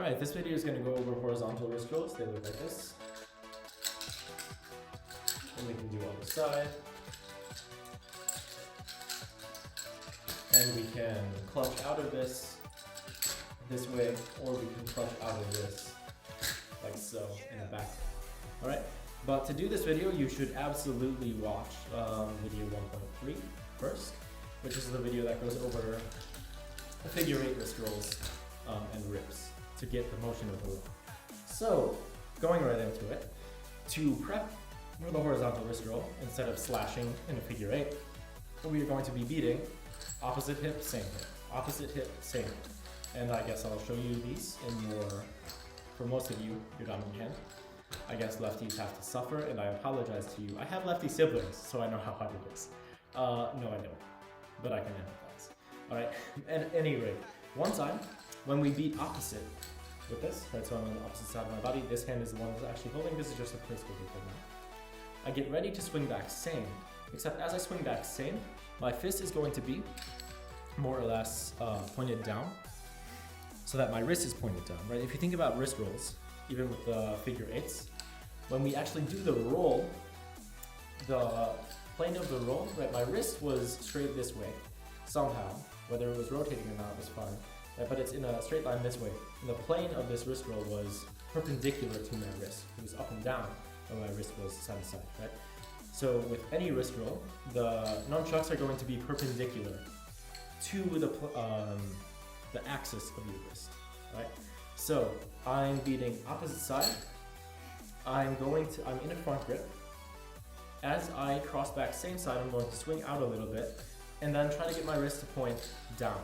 Alright, this video is going to go over horizontal wrist rolls. They look like this. And we can do on the side. And we can clutch out of this way, or we can clutch out of this like so in the back. Alright, but to do this video, you should absolutely watch video 1.3 first, which is the video that goes over the figure 8 wrist rolls and rips to get the motion of the roll. So, going right into it, to prep for the horizontal wrist roll, instead of slashing in a figure 8, we are going to be beating opposite hip, same hip, opposite hip, same hip. And I guess I'll show you these in for most of you, your dominant hand. I guess lefties have to suffer, and I apologize to you. I have lefty siblings, so I know how hard it is. No, I don't, but I can empathize. Alright, at any rate, one time, when we beat opposite with this, right, so I'm on the opposite side of my body, this hand is the one that's actually holding, this is just a placeholder for now. I get ready to swing back same, except as I swing back same, my fist is going to be more or less pointed down, so that my wrist is pointed down, right? If you think about wrist rolls, even with the figure 8s, when we actually do the roll, the plane of the roll, right, my wrist was straight this way, somehow, whether it was rotating or not was fine, right, but it's in a straight line this way. And the plane of this wrist roll was perpendicular to my wrist. It was up and down, and my wrist was side to side, right? So with any wrist roll, the nunchucks are going to be perpendicular to the axis of your wrist, right? So I'm beating opposite side. I'm in a front grip. As I cross back same side, I'm going to swing out a little bit and then try to get my wrist to point down.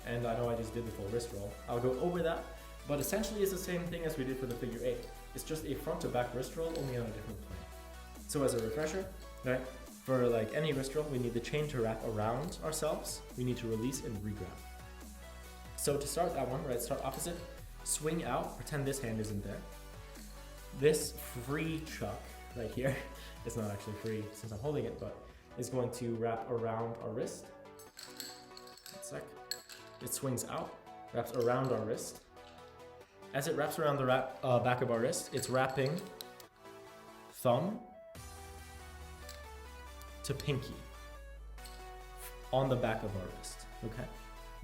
And I know I just did the full wrist roll. I'll go over that, but essentially it's the same thing as we did for the figure 8. It's just a front to back wrist roll, only on a different plane. So as a refresher, right, for like any wrist roll, we need the chain to wrap around ourselves. We need to release and re-grab. So to start that one, right, start opposite, swing out, pretend this hand isn't there. This free chuck right here, it's not actually free since I'm holding it, but is going to wrap around our wrist. One sec. It swings out, wraps around our wrist. As it wraps around the back of our wrist, it's wrapping thumb to pinky on the back of our wrist, okay?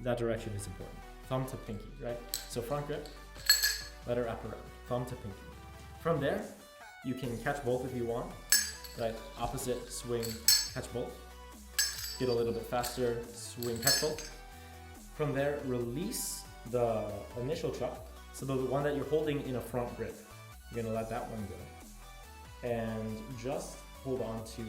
That direction is important. Thumb to pinky, right? So front grip, let it wrap around, thumb to pinky. From there, you can catch both if you want, right? Opposite, swing, catch both. Get a little bit faster, swing, catch both. From there, release the initial chuck, so the one that you're holding in a front grip. You're gonna let that one go. And just hold on to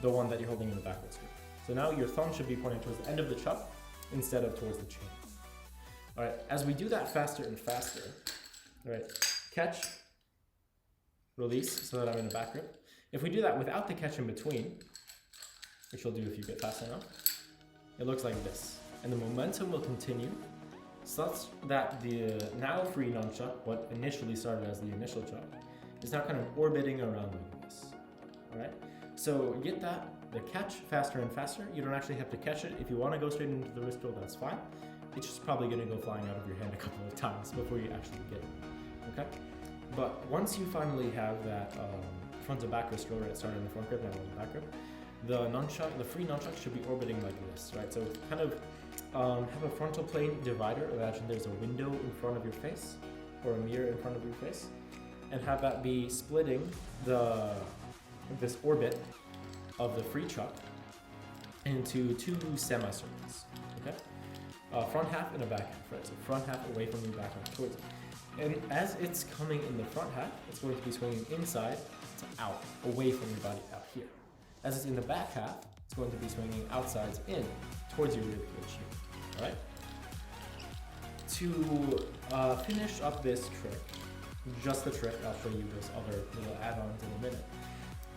the one that you're holding in the backwards grip. So now your thumb should be pointing towards the end of the chuck instead of towards the chain. All right, as we do that faster and faster, all right, catch, release, so that I'm in the back grip. If we do that without the catch in between, which you'll do if you get fast enough, it looks like this. And the momentum will continue such that the now free nunchuck, what initially started as the initial chuck, is now kind of orbiting around like this, all right? So get the catch faster and faster. You don't actually have to catch it. If you want to go straight into the wrist roll, that's fine. It's just probably going to go flying out of your hand a couple of times before you actually get it, okay? But once you finally have that front to back wrist roll, right, starting in the front grip and the back grip, the free nunchuck should be orbiting like this, right? So kind of have a frontal plane divider. Imagine there's a window in front of your face or a mirror in front of your face, and have that be splitting this orbit of the free chuck into two semicircles, okay? Front half and a back half, right? So front half away from you, back half towards it. And as it's coming in the front half, it's going to be swinging inside to out, away from your body out here. As it's in the back half, it's going to be swinging outside in, towards your rib cage here, all right? To finish up this trick, just the trick, I'll show you this other little add-ons in a minute.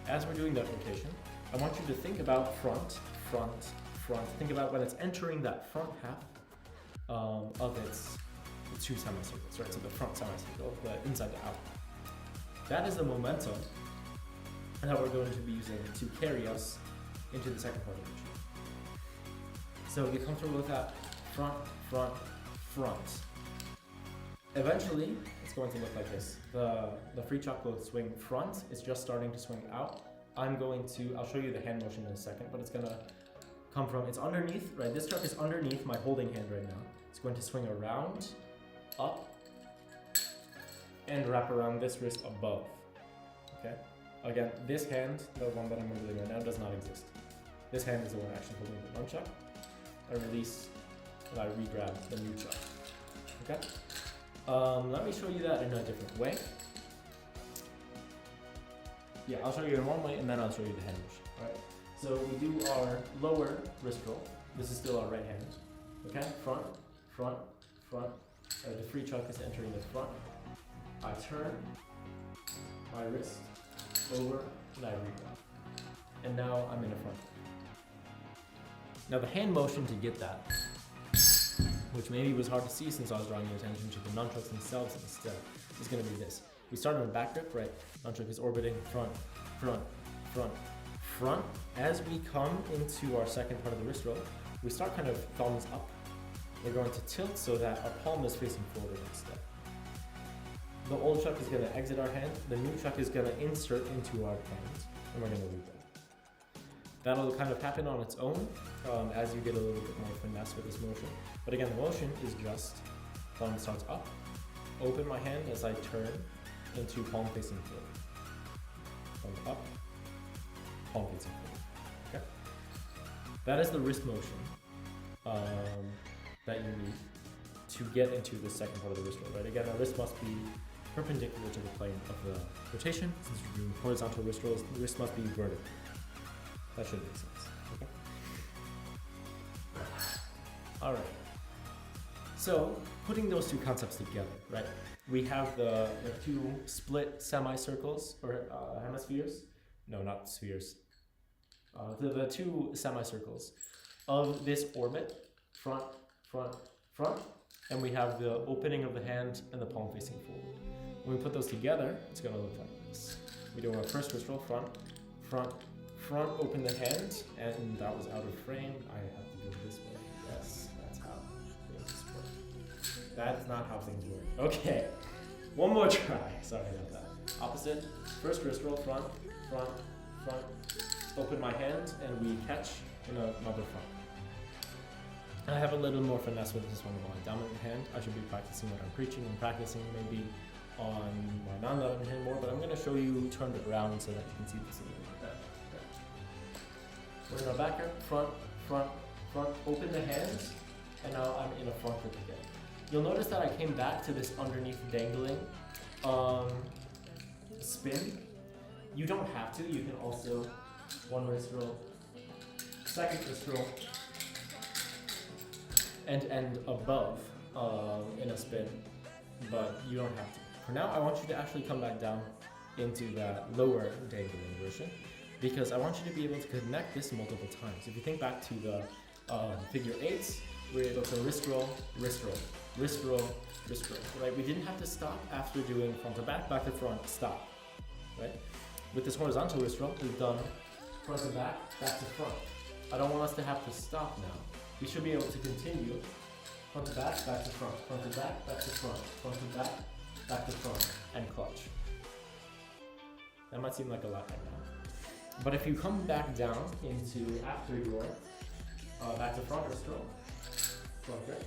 As we're doing that rotation, I want you to think about front, front, front. Think about when it's entering that front half of its two semicircles, right? So the front semicircle, the inside to out. That is the momentum that we're going to be using to carry us into the second part of the routine. So get comfortable with that. Front, front, front. Eventually, it's going to look like this. The free chuck will swing front. It's just starting to swing out. I'll show you the hand motion in a second, but it's gonna come from, it's underneath, right? This chuck is underneath my holding hand right now. It's going to swing around, up, and wrap around this wrist above, okay? Again, this hand, the one that I'm wiggling right now, does not exist. This hand is the one actually holding the nunchuck. I release, and I re-grab the new chuck, okay? Let me show you that in a different way. Yeah, I'll show you in one way, and then I'll show you the hand motion, alright? So we do our lower wrist roll. This is still our right hand, okay? Front, front, front. The free chuck is entering the front. I turn my wrist over, and I re-grab. And now I'm in the front. Now the hand motion to get that, which maybe was hard to see since I was drawing your attention to the nunchucks themselves instead, is going to be this. We start in a back grip, right? Nunchuck is orbiting front, front, front, front. As we come into our second part of the wrist roll, we start kind of thumbs up. We're going to tilt so that our palm is facing forward instead. The old chuck is going to exit our hand. The new chuck is going to insert into our hand, and we're going to leave that. That'll kind of happen on its own as you get a little bit more finesse with this motion. But again, the motion is just thumb starts up. Open my hand as I turn into palm facing forward. Thumb up, palm facing forward. Okay? That is the wrist motion that you need to get into the second part of the wrist roll, right? Again, our wrist must be perpendicular to the plane of the rotation. Since we're doing horizontal wrist rolls, the wrist must be vertical. That should make sense. Okay. Alright. So, putting those two concepts together, right? We have the two split semicircles, or hemispheres. No, not spheres. The two semicircles of this orbit, front, front, front, and we have the opening of the hand and the palm facing forward. When we put those together, it's going to look like this. We do our first wrist roll, front, front, front, open the hand, and that was out of frame. I have to do it this way. Yes, that's how things work. That's not how things work. Okay, one more try. Sorry about that. Opposite, first wrist roll, front, front, front, open my hand, and we catch in another front. I have a little more finesse with this one with my dominant hand. I should be practicing what I'm preaching and practicing maybe on my non-dominant hand more, but I'm going to show you turned it around so that you can see this a little bit better. We're in our back grip, front, front, front, open the hands, and now I'm in a front grip again. You'll notice that I came back to this underneath dangling spin. You don't have to, you can also one wrist roll, second wrist roll, and end above in a spin, but you don't have to. For now, I want you to actually come back down into that lower dangling version, because I want you to be able to connect this multiple times. If you think back to the figure eights, we're able to wrist roll, wrist roll, wrist roll, wrist roll, right? We didn't have to stop after doing front to back to front, stop, right? With this horizontal wrist roll, we've done front to back to front. I don't want us to have to stop now. We should be able to continue front to back to front, front to back to front, front to back to front, and clutch. That might seem like a lot right now. But if you come back down into after your back to front wrist roll, front grip,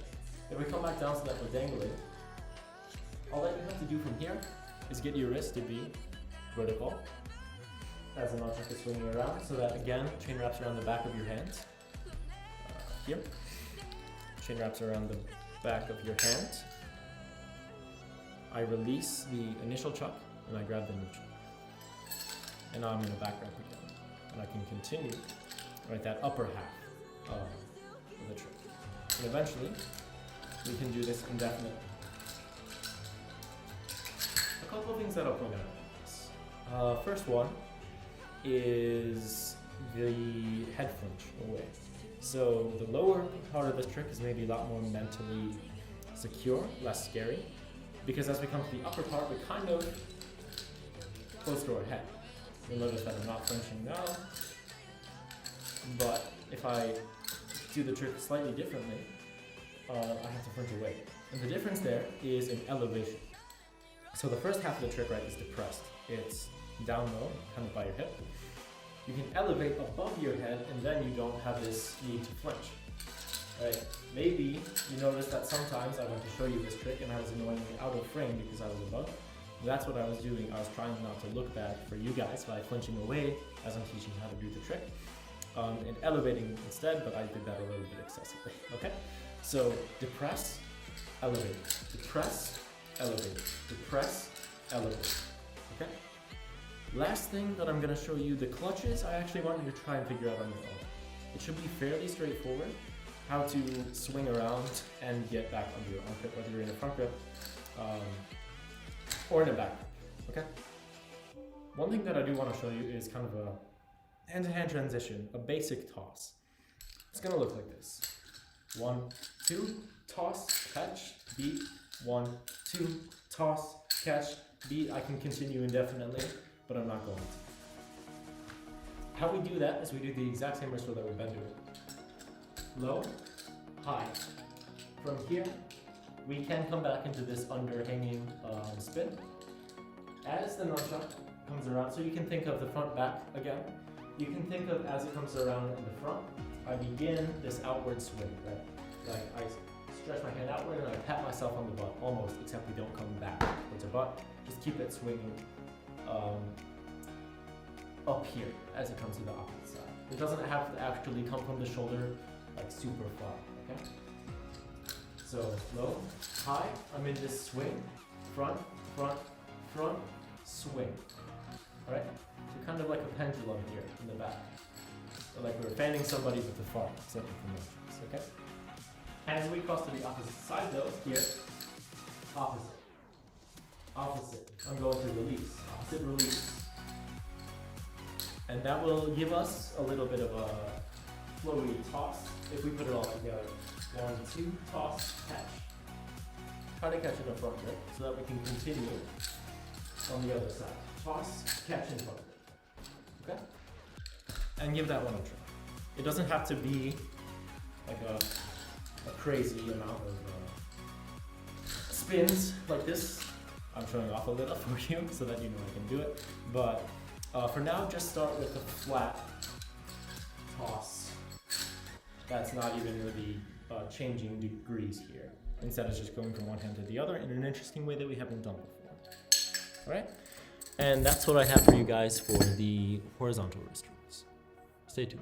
if we come back down so that we're dangling, all that you have to do from here is get your wrist to be vertical as the nunchuck is swinging around, so that again, chain wraps around the back of your hands. Here. Chain wraps around the back of your hand. I release the initial chuck and I grab the new chuck. And now I'm in a back wrap again. And I can continue right that upper half of the trick. And eventually, we can do this indefinitely. A couple of things that I'll point out about this. First one is the head flinch away. So the lower part of this trick is maybe a lot more mentally secure, less scary, because as we come to the upper part, we're kind of close to our head. You'll notice that I'm not flinching now, but if I do the trick slightly differently, I have to flinch away. And the difference there is in elevation. So the first half of the trick, right, is depressed. It's down low, kind of by your hip. You can elevate above your head, and then you don't have this need to flinch. Right? Maybe you noticed that sometimes I went to show you this trick and I was annoyingly out of frame because I was above. That's what I was doing. I was trying not to look bad for you guys by flinching away as I'm teaching how to do the trick. And elevating instead, but I did that a little bit excessively. Okay? So depress, elevate, depress, elevate, depress, elevate. Okay? Last thing that I'm going to show you, the clutches, I actually want you to try and figure out on your own. It should be fairly straightforward how to swing around and get back under your armpit, whether you're in a front grip or in a back grip. Okay? One thing that I do want to show you is kind of a hand-to-hand transition, a basic toss. It's going to look like this. 1, 2, toss, catch, beat. 1, 2, toss, catch, beat. I can continue indefinitely, but I'm not going to. How we do that is we do the exact same ritual that we've been doing. Low, high. From here, we can come back into this underhanging spin. As the nunchuck comes around, so you can think of the front back again. You can think of as it comes around in the front, I begin this outward swing, right? Like I stretch my hand outward and I pat myself on the butt, almost, except we don't come back towards the butt. Just keep it swinging up here as it comes to the opposite side. It doesn't have to actually come from the shoulder like super far, okay? So low, high, I'm in this swing, front, front, front, swing. All right? So kind of like a pendulum here in the back. So like we're fanning somebody with the fart, except for motions, okay? As we cross to the opposite side though, here, opposite, opposite. I'm going to release, opposite release. And that will give us a little bit of a flowy toss if we put it all together. 1, 2, toss, catch. Try to catch in the front grip so that we can continue on the other side. Toss, catch in front grip. Okay? And give that one a try. It doesn't have to be like a crazy amount of spins like this. I'm showing off a little for you so that you know I can do it. But for now, just start with a flat toss. That's not even really changing degrees here. Instead, it's just going from one hand to the other in an interesting way that we haven't done before. All right? And that's what I have for you guys for the horizontal wrist rolls. Stay tuned.